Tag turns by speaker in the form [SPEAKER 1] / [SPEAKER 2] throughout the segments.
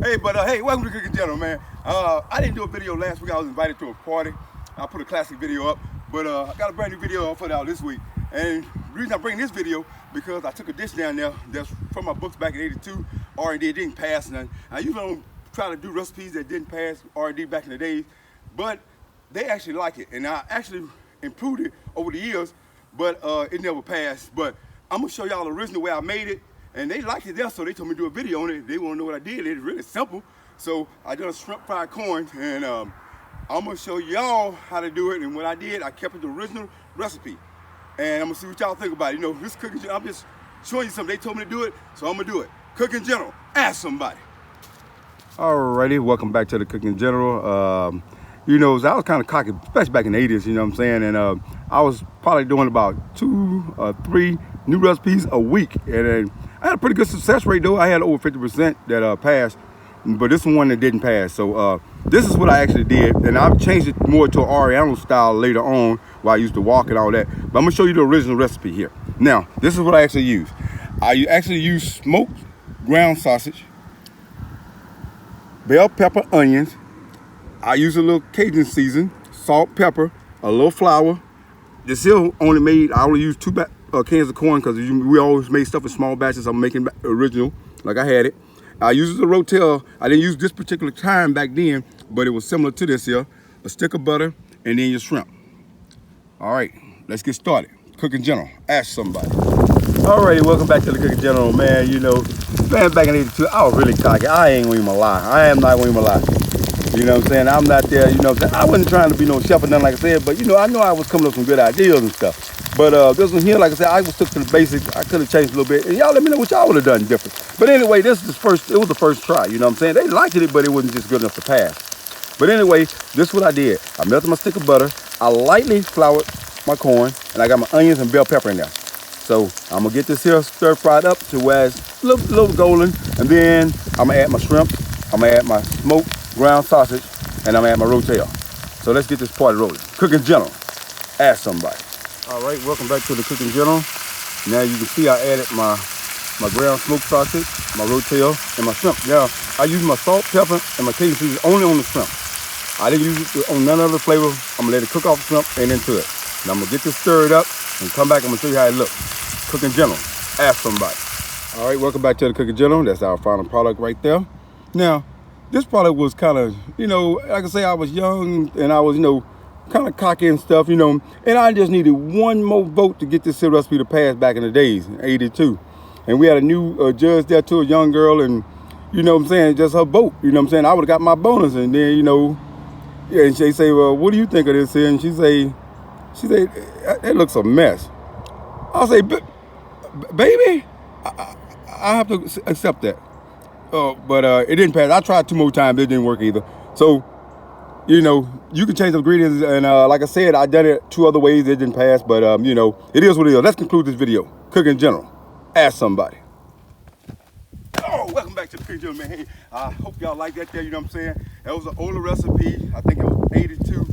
[SPEAKER 1] Hey, welcome to Cooking General, man. I didn't do a video last week. I was invited to a party. I put a classic video up, but I got a brand new video I'll put out this week. And the reason I'm bringing this video, because I took a dish down there that's from my books back in '82. R&D didn't pass none. I usually don't try to do recipes that didn't pass R&D back in the days, but they actually like it. And I actually improved it over the years, but it never passed. But I'm gonna show y'all the original way I made it. And they liked it there, so they told me to do a video on it. They want to know what I did. It's really simple. So I did a shrimp fried corn, and I'm gonna show y'all how to do it. And what I did, I kept it the original recipe. And I'm gonna see what y'all think about it. You know, this cooking, I'm just showing you something. They told me to do it, so I'm gonna do it. Cooking General, ask somebody. Alrighty, welcome back to the Cooking General. You know, I was kind of cocky, especially back in the 80s, you know what I'm saying? And I was probably doing about 2 or 3 new recipes a week. And then I had a pretty good success rate though. I had over 50% that passed, but this one that didn't pass. So this is what I actually did. And I've changed it more to an Oriental style later on, where I used to walk and all that. But I'm gonna show you the original recipe here. Now, this is what I actually use. I actually use smoked ground sausage, bell pepper, onions. I use a little Cajun season, salt, pepper, a little flour. This here only made, I only used 2 cans of corn because we always made stuff in small batches. I'm making original, like I had it. I used the Rotel. I didn't use this particular time back then, but it was similar to this here. A stick of butter, and then your shrimp. All right, let's get started. Cooking General, ask somebody. Alrighty, welcome back to the Cooking General, man. You know, man, back in '82, I was really cocky. I ain't gonna even lie. I am not gonna even lie. You know what I'm saying? I'm not there, you know what I'm saying? I wasn't trying to be no chef or nothing like I said, but you know, I know I was coming up with some good ideas and stuff. But this one here, like I said, I was stuck to the basics. I could have changed a little bit. And y'all let me know what y'all would have done different. But anyway, it was the first try, you know what I'm saying? They liked it, but it wasn't just good enough to pass. But anyway, this is what I did. I melted my stick of butter. I lightly floured my corn, and I got my onions and bell pepper in there. So I'm gonna get this here stir fried up to where it's a little golden. And then I'm gonna add my shrimp. I'm gonna add my smoked ground sausage, and I'm gonna add my Rotel. So let's get this party rolling. Cooking General, ask somebody. All right, welcome back to the Cooking General. Now you can see I added my ground smoked sausage, my Rotel, and my shrimp. Now I use my salt, pepper, and my Cajun seasoning only on the shrimp. I didn't use it on none other flavor. I'm gonna let it cook off the shrimp and into it. Now I'm gonna get this stirred up and come back. I'm gonna show you how it looks. Cooking General, ask somebody. All right, welcome back to the Cooking General. That's our final product right there. Now, this product was kind of, you know, like I say, I was young and I was, you know, kind of cocky and stuff, you know, and I just needed one more vote to get this recipe to pass back in the days, in '82. And we had a new judge there too, a young girl, and you know what I'm saying, just her vote, you know what I'm saying? I would have got my bonus, and then, you know, yeah, and she say, well, what do you think of this here? And she say, it looks a mess. I'll say, baby, I have to accept that. But it didn't pass. I tried 2 more times. It didn't work either. So, you know, you can change the ingredients. And like I said, I done it 2 other ways. It didn't pass. But, you know, it is what it is. Let's conclude this video. Cooking General, ask somebody. Oh, welcome back to the Cooking General, man. Hey, I hope y'all like that there. You know what I'm saying? That was an older recipe. I think it was '82.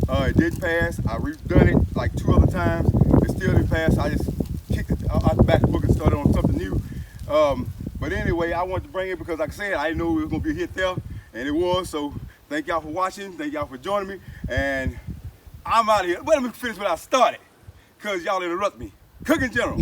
[SPEAKER 1] It didn't pass. I redone it like 2 other times. It still didn't pass. I just kicked it out the back book and started on something new. But anyway, I wanted to bring it because, like I said, I didn't know it was going to be a hit there, and it was. So thank y'all for watching. Thank y'all for joining me. And I'm out of here. But let me finish what I started because y'all interrupt me. Cooking General.